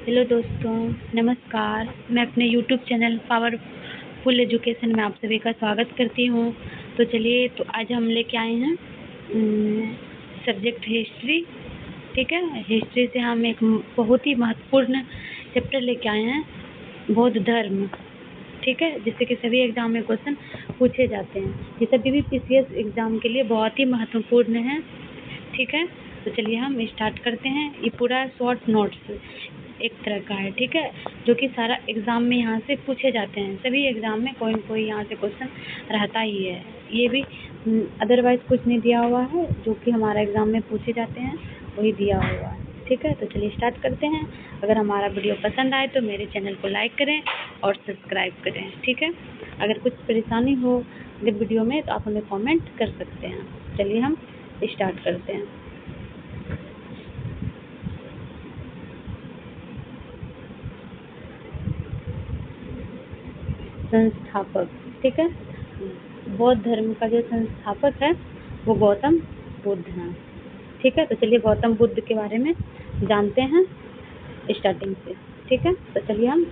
Hello दोस्तों, नमस्कार। मैं अपने यूट्यूब चैनल पावरफुल एजुकेशन में आप सभी का स्वागत करती हूँ। तो चलिए, तो आज हम लेके आए हैं सब्जेक्ट हिस्ट्री। ठीक है, हिस्ट्री से हम एक बहुत ही महत्वपूर्ण चैप्टर लेके आए हैं, बौद्ध धर्म। ठीक है, जिससे कि सभी एग्जाम में क्वेश्चन पूछे जाते हैं। ये सभी भी पीसीएस एग्जाम के लिए बहुत ही महत्वपूर्ण है। ठीक है, तो चलिए हम स्टार्ट करते हैं। ये पूरा शॉर्ट नोट्स एक तरह का है। ठीक है, जो कि सारा एग्जाम में यहाँ से पूछे जाते हैं। सभी एग्जाम में कोई न कोई यहाँ से क्वेश्चन रहता ही है। ये भी अदरवाइज कुछ नहीं दिया हुआ है, जो कि हमारा एग्जाम में पूछे जाते हैं वही दिया हुआ है। ठीक है, तो चलिए स्टार्ट करते हैं। अगर हमारा वीडियो पसंद आए तो मेरे चैनल को लाइक करें और सब्सक्राइब करें। ठीक है, अगर कुछ परेशानी हो अगर वीडियो में तो आप हमें कमेंट कर सकते हैं। चलिए हम स्टार्ट करते हैं। संस्थापक। ठीक है, बौद्ध धर्म का जो संस्थापक है वो गौतम बुद्ध हैं। ठीक है, तो चलिए गौतम बुद्ध के बारे में जानते हैं स्टार्टिंग से। ठीक है, तो चलिए हम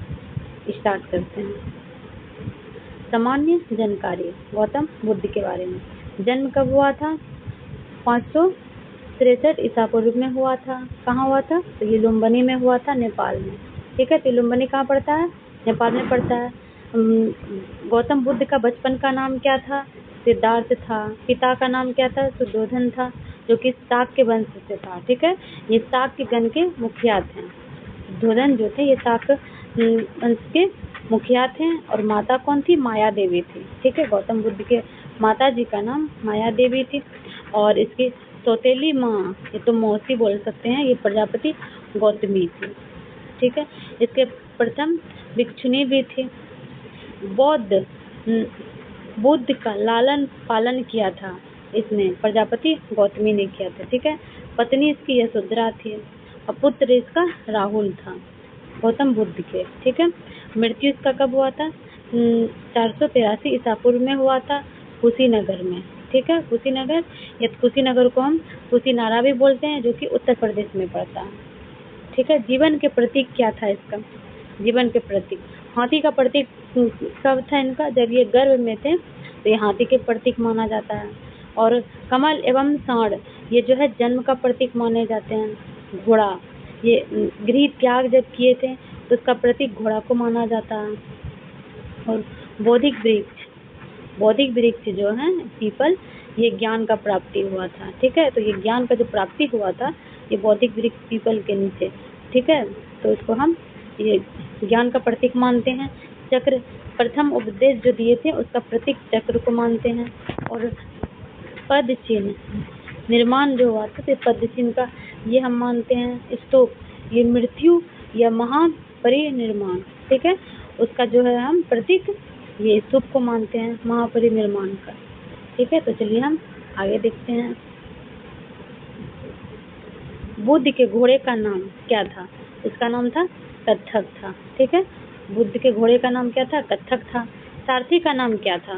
स्टार्ट करते हैं। सामान्य जानकारी गौतम बुद्ध के बारे में। जन्म कब हुआ था? 563 ईसा पूर्व में हुआ था। कहाँ हुआ था? तो ये लुम्बिनी में हुआ था, नेपाल में। ठीक है, तो लुम्बिनी कहाँ पड़ता है? नेपाल में पड़ता है। गौतम बुद्ध का बचपन का नाम क्या था? सिद्धार्थ था। पिता का नाम क्या था? सुद्धोधन था, जो कि शाक के वंश से था। ठीक है, ये शाक के गण के मुखिया थे। सुद्धोधन जो थे ये शाक वंश के मुखिया थे। और माता कौन थी? माया देवी थी। ठीक है, गौतम बुद्ध के माता जी का नाम माया देवी थी। और इसकी सौतेली माँ, ये तो मौसी बोल सकते हैं, ये प्रजापति गौतमी थी। ठीक है, इसके प्रथम भिक्षुणी भी थी। बुद्ध का लालन पालन किया था इसने, प्रजापति गौतमी ने किया था। ठीक है, पत्नी इसकी यशोधरा थी और पुत्र इसका राहुल था, गौतम बुद्ध के। ठीक है, मृत्यु इसका कब हुआ था? 483 ईसा पूर्व में हुआ था, कुशीनगर में। ठीक है, कुशीनगर या कुशीनगर को हम कुशीनारा भी बोलते हैं, जो कि उत्तर प्रदेश में पड़ता है। ठीक है, जीवन के प्रतीक क्या था इसका? जीवन के प्रतीक हाथी का प्रतीक कब था इनका? जब ये गर्भ में थे तो ये हाथी के प्रतीक माना जाता है। और कमल एवं सांड ये जो है जन्म का प्रतीक माने जाते हैं। घोड़ा, ये गृह त्याग जब किए थे तो उसका प्रतीक घोड़ा को माना जाता है। और बौद्धिक वृक्ष जो है पीपल, ये ज्ञान का प्राप्ति हुआ था। ठीक है, तो ये ज्ञान का जो प्राप्ति हुआ था ये बौद्धिक वृक्ष पीपल के नीचे। ठीक है, तो इसको हम ये ज्ञान का प्रतीक मानते हैं। चक्र, प्रथम उपदेश जो दिए थे उसका प्रतीक चक्र को मानते हैं। और पद चिन्ह निर्माण जो हुआ था, तो पद चिन्ह का ये हम मानते हैं। स्तूप, ये मृत्यु या महापरिनिर्माण, ठीक है, उसका जो है हम प्रतीक ये स्तूप को मानते हैं, महापरिनिर्माण का। ठीक है, तो चलिए हम आगे देखते हैं। बुद्ध के घोड़े का नाम क्या था? इसका नाम था कत्थक था। ठीक है, बुद्ध के घोड़े का नाम क्या था? कत्थक था। सारथी का नाम क्या था?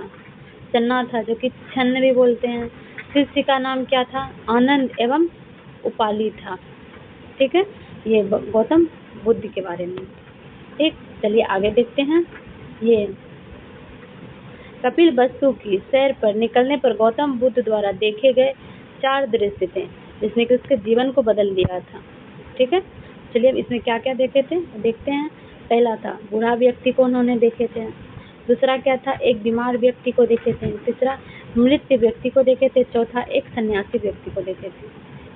चन्ना था, जो कि छन्न भी बोलते हैं। शिष्य का नाम क्या था? आनंद एवं उपाली था। ठीक है, ये गौतम बुद्ध के बारे में। ठीक, चलिए आगे देखते हैं। ये कपिल वस्तु की सैर पर निकलने पर गौतम बुद्ध द्वारा देखे गए 4 दृश्य थे, जिसने कि उसके जीवन को बदल दिया था। ठीक है, चलिए अब इसमें क्या क्या देखे थे देखते हैं। पहला था बूढ़ा व्यक्ति को उन्होंने देखे थे। दूसरा क्या था? एक बीमार व्यक्ति को देखे थे। तीसरा मृत व्यक्ति को देखे थे। चौथा एक सन्यासी व्यक्ति को देखे थे।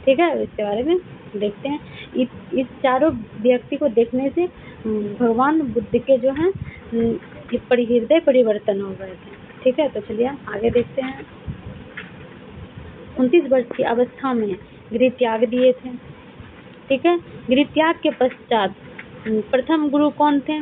ठीक है, इसके बारे में देखते हैं। इस चारों व्यक्ति को देखने से भगवान बुद्ध के जो है हृदय परिवर्तन हो गए थे। ठीक है, तो चलिए हम आगे देखते हैं। 29 वर्ष की अवस्था में गृह त्याग दिए थे। ठीक है, गृह त्याग के पश्चात प्रथम गुरु कौन थे?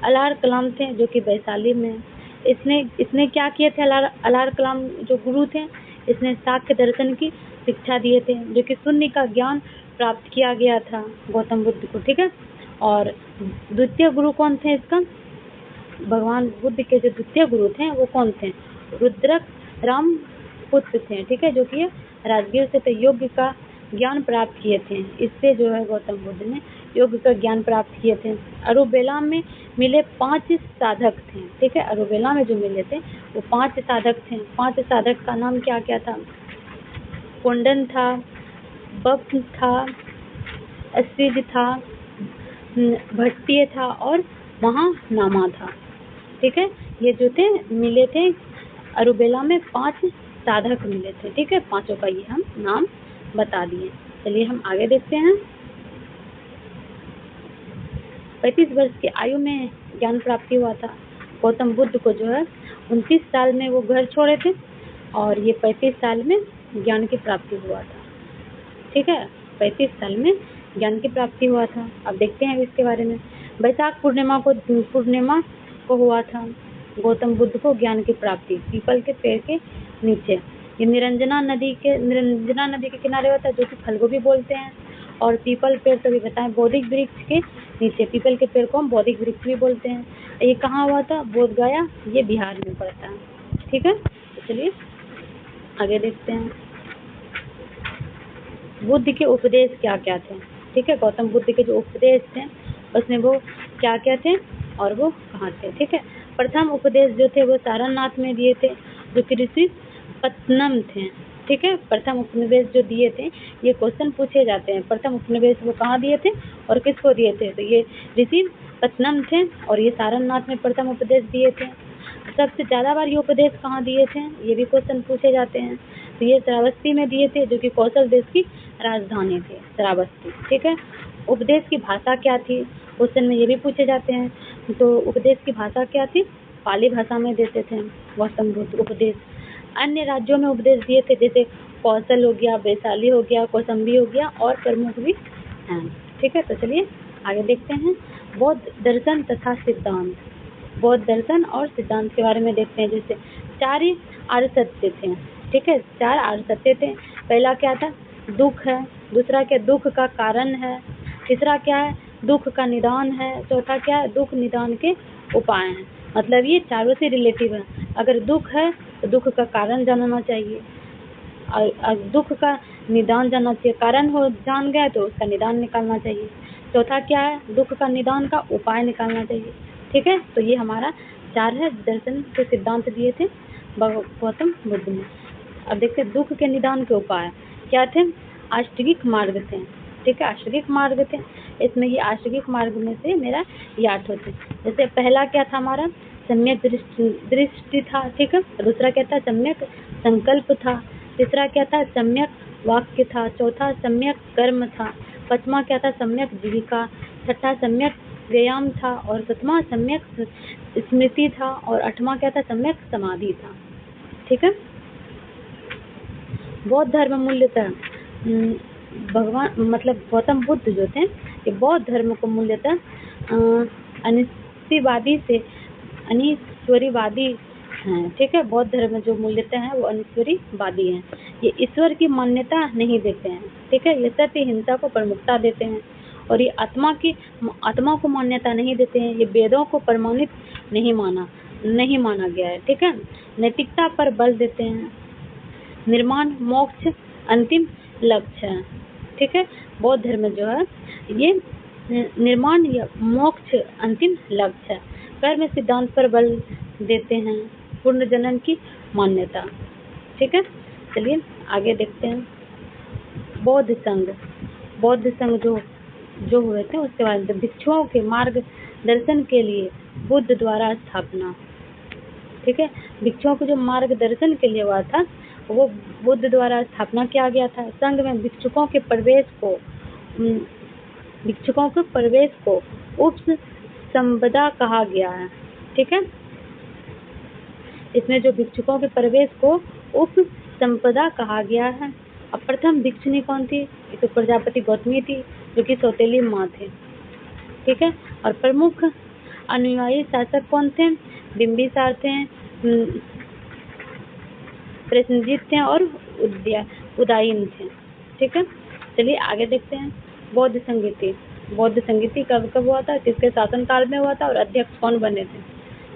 अलार कलाम थे, जो कि वैशाली में। इसने क्या किए थे? अलार कलाम जो गुरु थे, इसने सांख्य दर्शन की शिक्षा दिए थे, जो कि शून्य का ज्ञान प्राप्त किया गया था गौतम बुद्ध को। ठीक है, और द्वितीय गुरु कौन थे इसका? भगवान बुद्ध के जो द्वितीय गुरु थे वो कौन थे? रुद्रक राम पुत्र थे। ठीक है, जो कि राजगीर से यज्ञ का ज्ञान प्राप्त किए थे। इससे जो है गौतम बुद्ध ने योग का ज्ञान प्राप्त किए थे। अरुबेला में मिले 5 साधक थे। ठीक है, अरुबेला में जो मिले थे वो 5 साधक थे। 5 साधक का नाम क्या क्या था? कुंडन था, बप था, असिज था, भट्टिय था और महानामा था। ठीक है, ये जो थे मिले थे अरुबेला में 5 साधक मिले थे। ठीक है, 5 का ये हम नाम बता दिए। चलिए हम आगे देखते हैं। 35 वर्ष की आयु में ज्ञान प्राप्ति हुआ था। गौतम बुद्ध को जो है 29 साल में वो घर छोड़े थे और ये 35 साल में ज्ञान की प्राप्ति हुआ था। ठीक है, 35 साल में ज्ञान की प्राप्ति हुआ था। अब देखते हैं इसके बारे में। वैशाख पूर्णिमा को हुआ था गौतम बुद्ध को ज्ञान की प्राप्ति। पीपल के पेड़ के नीचे, ये निरंजना नदी के किनारे होता है, जो कि फल्गु भी बोलते हैं। और पीपल पेड़ तो भी बताएं, बौद्धिक वृक्ष के नीचे। पीपल के पेड़ को हम बौद्धिक वृक्ष भी बोलते हैं। ये कहाँ हुआ था? बोध गया, ये बिहार में पड़ता है। ठीक है, तो चलिए आगे देखते हैं। बुद्ध के उपदेश क्या क्या थे? ठीक है, गौतम बुद्ध के जो उपदेश थे उसमें वो क्या क्या थे और वो कहाँ थे? ठीक है, प्रथम उपदेश जो थे वो सारनाथ में दिए थे, जो कि ऋषि पत्तनम थे। ठीक है, प्रथम उपनिवेश जो दिए थे, ये क्वेश्चन पूछे जाते हैं। प्रथम उपनिवेश वो कहाँ दिए थे और किसको दिए थे? तो ये ऋषि पत्तनम थे और ये सारनाथ में प्रथम उपदेश दिए थे। सबसे ज्यादा बार ये उपदेश कहाँ दिए थे? ये भी क्वेश्चन पूछे जाते हैं। तो ये श्रावस्ती में दिए थे, जो कि कौशल देश की राजधानी थी, श्रावस्ती। ठीक है, उपदेश की भाषा क्या थी? क्वेश्चन में ये भी पूछे जाते हैं। तो उपदेश की भाषा क्या थी? पाली भाषा में देते थे गौतम बुद्ध उपदेश। अन्य राज्यों में उपदेश दिए थे, जैसे कौशल हो गया, वैशाली हो गया, कौसंबी हो गया और प्रमुख भी हैं। ठीक है, तो चलिए आगे देखते हैं। बौद्ध दर्शन तथा सिद्धांत। बौद्ध दर्शन और सिद्धांत के बारे में देखते हैं। जैसे 4 आर्य सत्य थे। ठीक है, 4 आर्य सत्य थे। पहला क्या था? दुख है। दूसरा क्या? दुख का कारण है। तीसरा क्या है? दुख का निदान है। चौथा क्या है? दुख निदान के उपाय हैं। मतलब ये चारों से रिलेटिव है। अगर दुख है तो दुख का कारण जानना चाहिए, और दुख का निदान जानना चाहिए। कारण हो जान गया तो उसका निदान निकालना चाहिए। चौथा क्या है? दुख का निदान का उपाय निकालना चाहिए। ठीक है, तो ये हमारा 4 है दर्शन के सिद्धांत दिए थे गौतम बुद्ध ने। अब देखते हैं दुख के निदान के उपाय क्या थे? आष्टगिक मार्ग थे। ठीक है, आष्टगिक मार्ग थे। इसमें ये आष्टगिक मार्ग में से मेरा ये 8 होते। जैसे पहला क्या था हमारा? सम्यक दृष्टि था। ठीक है, दूसरा क्या था? सम्यक संकल्प था। तीसरा क्या था? सम्यक वाक्य था। चौथा सम्यक कर्म था। पांचवा क्या था? सम्यक जीविका। छठा सम्यक व्यायाम था और सातवां सम्यक स्मृति था और 8वां क्या था? सम्यक समाधि था। ठीक है, बौद्ध धर्म मूल्यतः भगवान मतलब गौतम बुद्ध जो थे ये बौद्ध धर्म को मूल्यतः अनिश्वरवादी से अनिश्वरीवादी हैं। ठीक है, बौद्ध धर्म जो मूल्यतः है वो अनिश्वरीवादी हैं। ये ईश्वर की मान्यता नहीं देते हैं। ठीक है, ये सत्य हिंसा को प्रमुखता देते हैं और ये आत्मा को मान्यता नहीं देते हैं। ये वेदों को प्रमाणित नहीं माना गया है। ठीक है, नैतिकता पर बल देते हैं। निर्माण मोक्ष अंतिम लक्ष्य है। ठीक है, बौद्ध धर्म जो है ये निर्माण या मोक्ष अंतिम लक्ष्य है। कर्म सिद्धांत पर बल देते हैं। पूर्ण जन्म की मान्यता। ठीक है, चलिए आगे देखते हैं। बौद्ध संघ जो हुए थे उसके बाद भिक्षुओं के मार्गदर्शन के लिए बुद्ध द्वारा स्थापना। ठीक है, भिक्षुओं को जो मार्गदर्शन के लिए हुआ था वो बुद्ध द्वारा स्थापना किया गया था। संघ में भिक्षुकों के प्रवेश को उपसंपदा कहा गया है। ठीक है, इसमें जो भिक्षुकों के प्रवेश को उपसंपदा कहा गया है। अब प्रथम भिक्षुणी कौन थी? ये तो प्रजापति गौतमी थी, जो कि सौतेली माँ थे। ठीक है, और प्रमुख अनुयायी शासक कौन थे? बिंबिसार थे, प्रसेनजीत थे और उदयन थे। ठीक है, चलिए आगे देखते हैं। बौद्ध संगीति कब हुआ था? किसके शासनकाल में हुआ था और अध्यक्ष कौन बने थे?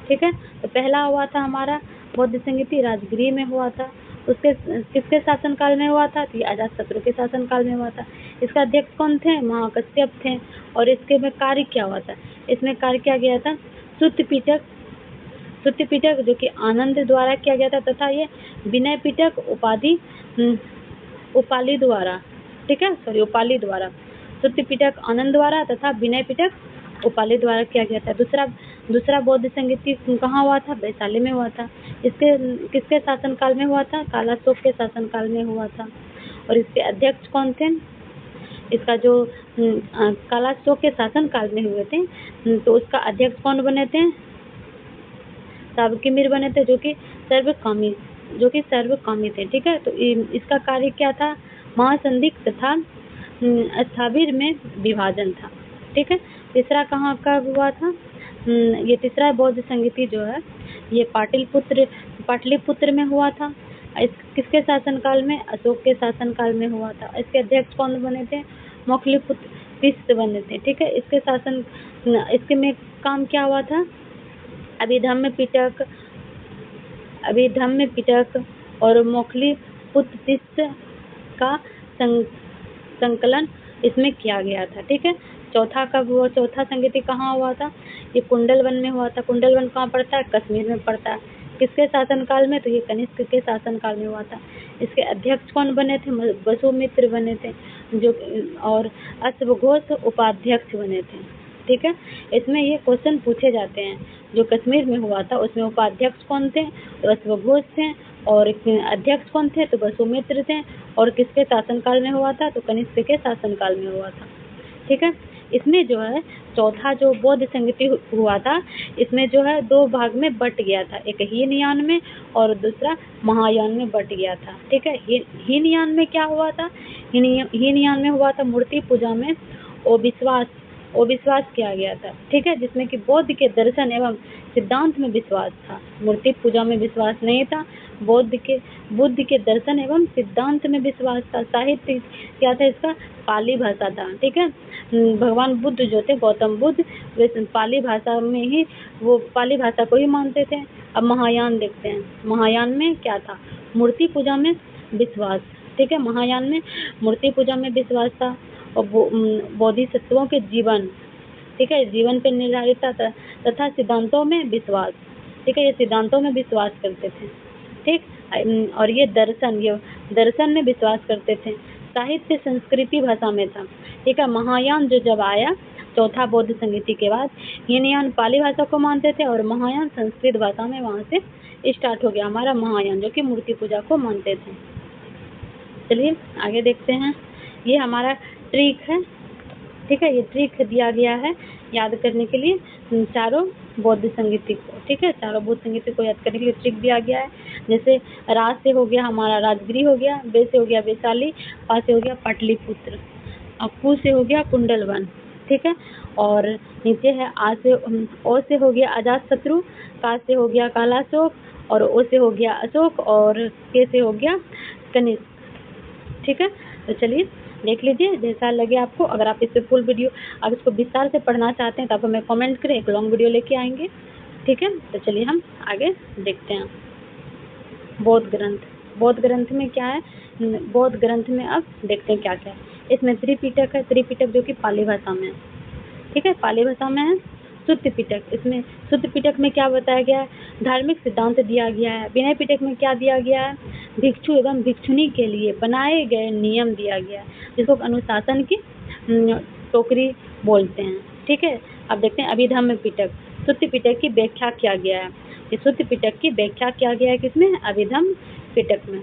ठीक है, तो पहला हुआ था हमारा बौद्ध संगीति राजगृह में हुआ था उसके किसके शासनकाल में हुआ था? तो ये अजातशत्रु के शासनकाल में हुआ था। इसका अध्यक्ष कौन थे? महाकश्यप थे। और इसके में कार्य क्या हुआ था? इसमें कार्य किया गया था सुत्त पिटक जो कि आनंद द्वारा किया गया था, तथा ये विनय पिटक उपालि द्वारा, ठीक है, सॉरी उपालि द्वारा, सुत्त पिटक आनंद द्वारा तथा विनय पिटक उपालि द्वारा किया गया था। दूसरा बौद्ध संगीति कहाँ हुआ था? वैशाली में हुआ था। इसके किसके शासनकाल में हुआ था? कालाशोक के शासनकाल में हुआ था। और इसके अध्यक्ष कौन थे? इसका जो कालाशोक के शासनकाल में हुए थे, तो उसका अध्यक्ष कौन बने थे? सावकीमिर बने थे, जो कि सर्वकामी थे, ठीक है। तो इसका कार्य क्या था? महासंधि तथा स्थाविर में विभाजन था, ठीक है। तीसरा कहाँ का हुआ था? ये तीसरा बौद्ध संगीति जो है ये पाटलिपुत्र में हुआ था। किसके शासनकाल में? अशोक के शासनकाल में हुआ था। इसके अध्यक्ष कौन बने थे? मौखलिपुत्र बने थे, ठीक है। इसके में काम क्या हुआ था? अभिधम्म पिटक और मौखलिपुत्र का संकलन इसमें किया गया था, ठीक है। चौथा संगीति कहाँ हुआ था? ये कुंडलवन में हुआ था। कुंडलवन कहाँ पड़ता है? कश्मीर में पड़ता है। किसके शासनकाल में? तो ये कनिष्क के शासनकाल में हुआ था। इसके अध्यक्ष कौन बने थे? वसुमित्र बने थे, जो और अश्वघोष उपाध्यक्ष बने थे, ठीक है। इसमें ये क्वेश्चन पूछे जाते हैं। जो कश्मीर में हुआ था उसमें उपाध्यक्ष कौन थे? तो अश्वघोष थे। और अध्यक्ष कौन थे? तो वसुमित्र थे। और किसके शासनकाल में हुआ था? तो कनिष्क के शासनकाल में हुआ था, ठीक है। इसमें जो है चौथा जो बौद्ध संगीति हुआ था, इसमें जो है दो भाग में बट गया था, एक हीनयान में और दूसरा महायान में बट गया था, ठीक है। हीनयान में क्या हुआ था? हीनयान में हुआ था मूर्ति पूजा में विश्वास किया गया था, ठीक है, जिसमें कि बौद्ध के दर्शन एवं सिद्धांत में विश्वास था। मूर्ति पूजा में विश्वास नहीं था, बुद्ध के दर्शन एवं सिद्धांत में विश्वास था। साहित्य क्या था इसका? पाली भाषा था, ठीक है। भगवान बुद्ध जो थे, गौतम बुद्ध, वे पाली भाषा में ही वो पाली भाषा को ही मानते थे। अब महायान देखते हैं। महायान में क्या था? मूर्ति पूजा में विश्वास, ठीक है। महायान में मूर्ति पूजा में विश्वास था और बोधिसत्वों के जीवन, ठीक है, जीवन पे निर्धारित था तथा सिद्धांतों में विश्वास, ठीक है। ये सिद्धांतों में विश्वास करते थे, ठीक। और ये दर्शन में विश्वास करते थे। साहित्य संस्कृति भाषा में था, ठीक है। महायान जो जब आया चौथा बौद्ध संगीति के बाद, हीनयान पाली भाषा को मानते थे और महायान संस्कृत भाषा में वहाँ से स्टार्ट हो गया हमारा महायान, जो कि मूर्ति पूजा को मानते थे। चलिए आगे देखते हैं। ये हमारा ट्रिक है, ठीक है। ये ट्रिक दिया गया है याद करने के लिए चारों बौद्ध संगीति को, ठीक है। चारों बौद्ध संगीति को याद करने के लिए ट्रिक दिया गया है। जैसे राज से हो गया हमारा राजगिरी हो गया, वे से हो गया वैशाली, पा से हो गया पाटलिपुत्र, और कु से हो गया कुंडलवन, ठीक है। और नीचे है ओ से हो गया अजातशत्रु, का से हो गया कालाशोक, और ओ से हो गया अशोक, और के से हो गया कनिष्क, ठीक है। तो चलिए देख लीजिए जैसा लगे आपको। अगर आप इससे फुल वीडियो अब इसको विस्तार से पढ़ना चाहते हैं तो आप हमें कमेंट करें, एक लॉन्ग वीडियो लेके आएंगे, ठीक है। तो चलिए हम आगे देखते हैं। बौद्ध ग्रंथ में क्या है? बौद्ध ग्रंथ में अब देखते हैं क्या क्या है। इसमें त्रिपिटक है, त्रिपिटक जो कि पाली भाषा में है, ठीक है, पाली भाषा में है। सुत्त पिटक, इसमें सुत्त पिटक में क्या बताया गया है? धार्मिक सिद्धांत दिया गया है। विनय पिटक में क्या दिया गया है? भिक्षु एवं भिक्षुणी के लिए बनाए गए नियम दिया गया है, जिसको अनुशासन की टोकरी बोलते हैं, ठीक है। अब देखते हैं अभिधम्म पिटक। सुत्त पिटक की व्याख्या किया गया है। ये सुत्त पिटक की व्याख्या किया गया है किसमें? अभिधम्म पिटक में।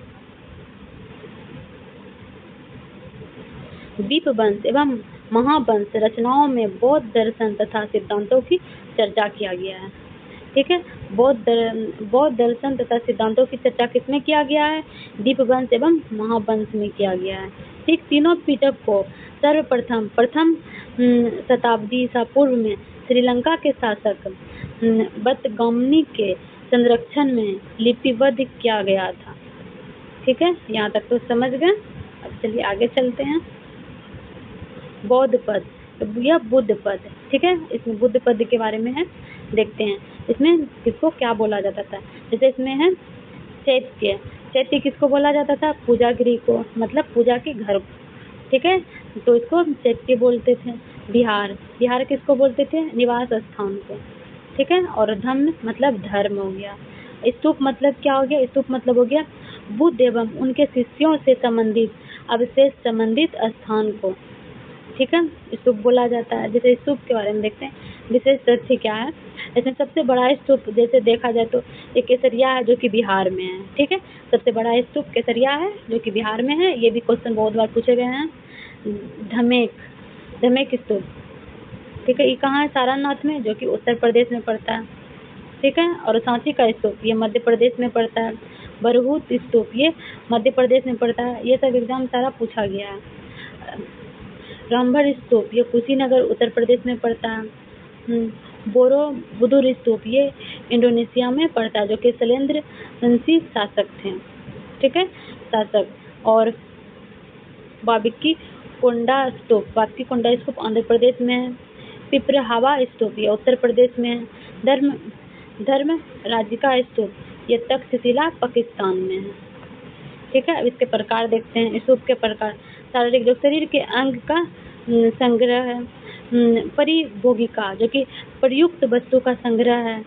दीपवंश एवं महावंश रचनाओं में बौद्ध दर्शन तथा सिद्धांतों की चर्चा किया गया है, ठीक है। बौद्ध दर्शन तथा सिद्धांतों की चर्चा किसमें किया गया है? दीपवंश एवं महावंश में किया गया है, ठीक। तीनों पिटक को प्रथम शताब्दी ईसा पूर्व में श्रीलंका के शासक बतगमनी के संरक्षण में लिपिबद्ध किया गया था, ठीक है। यहाँ तक तो समझ गए। अब चलिए आगे चलते हैं। बौद्ध पद या बुद्ध पद, ठीक है। इसमें बुद्ध पद के बारे में है, देखते हैं। इसमें किसको क्या बोला जाता था? जैसे इसमें है चैत्य किसको बोला जाता था? पूजागृह को, मतलब पूजा के घर, ठीक है, तो इसको चैत्य बोलते थे। बिहार किसको बोलते थे? निवास स्थान को, ठीक है। और धम्म मतलब धर्म हो गया। स्तूप मतलब क्या हो गया? स्तूप मतलब हो गया बुद्ध एवं उनके शिष्यों से संबंधित अवशेष संबंधित स्थान को, ठीक है, स्तूप बोला जाता है। जैसे स्तूप के बारे में देखते हैं, विशेष तथ्य क्या है। इसमें सबसे बड़ा स्तूप जैसे देखा जाए तो ये केसरिया है, जो कि बिहार में है, ठीक है। सबसे बड़ा स्तूप केसरिया है, जो कि बिहार में है। ये भी क्वेश्चन बहुत बार पूछे गए हैं। धमेक स्तूप, ठीक है, ये कहाँ है? सारनाथ में, जो कि उत्तर प्रदेश में पड़ता है, ठीक है। और सांची का स्तूप ये मध्य प्रदेश में पड़ता है। बरहूत स्तूप ये मध्य प्रदेश में पड़ता है। ये सब एग्जाम सारा पूछा गया है। रामभर स्तूप ये कुशीनगर उत्तर प्रदेश में पड़ता है। बोरोबुदुर स्तूप ये इंडोनेशिया में पड़ता है, जो कि शैलेंद्र वंशी शासक थे, ठीक है, शासक। और बाबिकी कोंडा स्तूप आंध्र प्रदेश में है। पिपरहावा स्तूप ये उत्तर प्रदेश में है। धर्म राजिका स्तूप ये तक्षशिला पाकिस्तान में है, ठीक है। अब इसके प्रकार देखते हैं। स्तूप के प्रकार: शारीरिक, जो शरीर के अंग का संग्रह है। परिभोगिका, जो कि प्रयुक्त वस्तु का संग्रह है।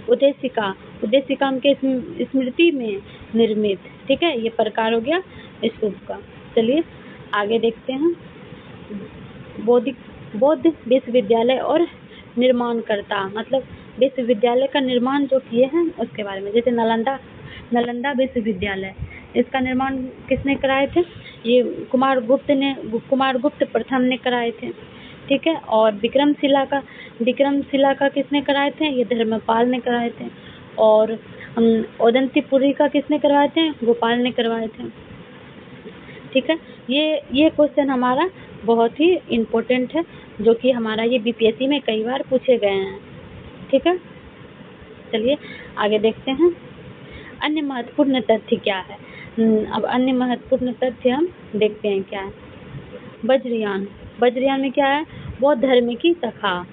उद्देशिका के स्मृति में निर्मित, ठीक है, ये प्रकार हो गया स्तूप का। चलिए आगे देखते हैं। बौद्ध विश्वविद्यालय और निर्माणकर्ता, मतलब विश्वविद्यालय का निर्माण जो किए हैं उसके बारे में। जैसे नालंदा विश्वविद्यालय, इसका निर्माण किसने कराए थे? ये कुमारगुप्त प्रथम ने कराए थे, ठीक है। और विक्रमशिला का किसने कराए थे? ये धर्मपाल ने कराए थे। और औदंतीपुरी का किसने करवाए थे? गोपाल ने करवाए थे, ठीक है। ये क्वेश्चन हमारा बहुत ही इम्पोर्टेंट है, जो कि हमारा ये बीपीएससी में कई बार पूछे गए हैं, ठीक है। चलिए आगे देखते हैं। अन्य महत्वपूर्ण तथ्य क्या है? अब अन्य महत्वपूर्ण तथ्य हम देखते हैं क्या है। वज्रयान में क्या है? बौद्ध धर्म की शाखा,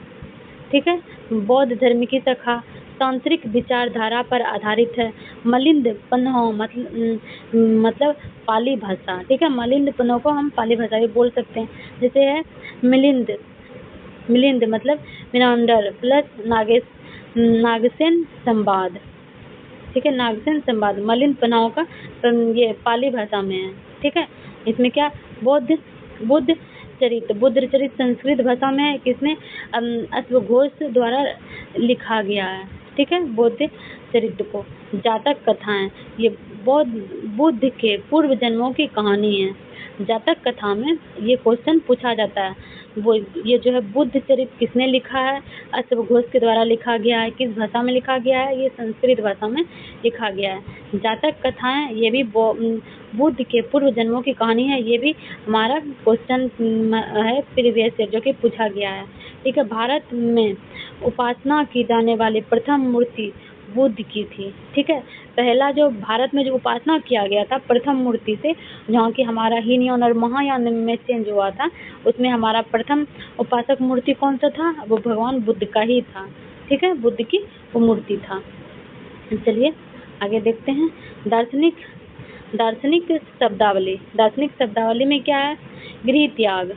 ठीक है, बौद्ध धर्म की शाखा तांत्रिक विचारधारा पर आधारित है। मलिंद पन्हो मतलब पाली भाषा, ठीक है। मलिंद पन्हो को हम पाली भाषा भी बोल सकते हैं। जैसे है मिलिंद मतलब मिनांडर प्लस नागसेन संवाद, ठीक है, नागसेन संवाद मलिंद पन्हो का ये पाली भाषा में है, ठीक है। इसमें क्या बुद्ध चरित संस्कृत भाषा में है। किसने? अश्वघोष द्वारा लिखा गया है, ठीक है। बुद्ध चरित्र को जातक कथाएं ये बुद्ध के पूर्व जन्मों की कहानी है। जातक कथा में ये क्वेश्चन पूछा जाता है। वो ये जो है बुद्ध चरित्र किसने लिखा है? अश्वघोष के द्वारा लिखा गया है। किस भाषा में लिखा गया है? ये संस्कृत भाषा में लिखा गया है। जातक कथाएं ये भी बुद्ध के पूर्व जन्मों की कहानी है। ये भी हमारा क्वेश्चन है प्रीवियस ईयर, जो कि पूछा गया है, ठीक है। भारत में उपासना की जाने वाली प्रथम मूर्ति बुद्ध की थी, ठीक है। पहला जो भारत में जो उपासना किया गया था प्रथम मूर्ति से, जहाँ की हमारा हीनयान और महायान में चेंज हुआ था, उसमें हमारा प्रथम उपासक मूर्ति कौन सा था? वो भगवान बुद्ध का ही था, ठीक है, बुद्ध की वो मूर्ति था। चलिए आगे देखते हैं। दार्शनिक शब्दावली में क्या है? गृह त्याग,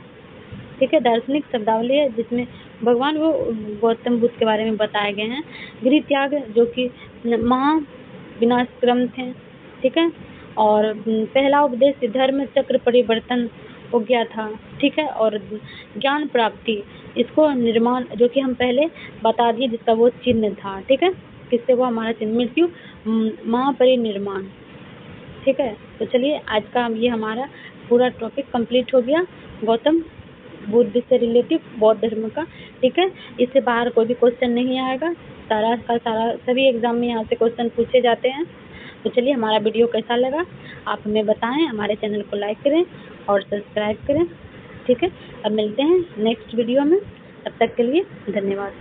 ठीक है। दार्शनिक शब्दावली है जिसमें भगवान वो गौतम बुद्ध के बारे में बताए गए हैं। गृह त्याग जो कि महाविनाशक्रम थे, ठीक है। और पहला उपदेश धर्म चक्र परिवर्तन हो गया था, ठीक है। और ज्ञान प्राप्ति, इसको निर्माण जो कि हम पहले बता दिए, जिसका वो चिन्ह था, ठीक है। किससे वो हमारा चिन्ह? मृत्यु महापरिनिर्माण, ठीक है। तो चलिए आज का ये हमारा पूरा टॉपिक कंप्लीट हो गया गौतम बुद्ध से रिलेटिव बौद्ध धर्म का, ठीक है। इससे बाहर कोई भी क्वेश्चन नहीं आएगा। सारा सभी एग्जाम में यहाँ से क्वेश्चन पूछे जाते हैं। तो चलिए हमारा वीडियो कैसा लगा आप हमें बताएं। हमारे चैनल को लाइक करें और सब्सक्राइब करें, ठीक है। अब मिलते हैं नेक्स्ट वीडियो में, तब तक के लिए धन्यवाद।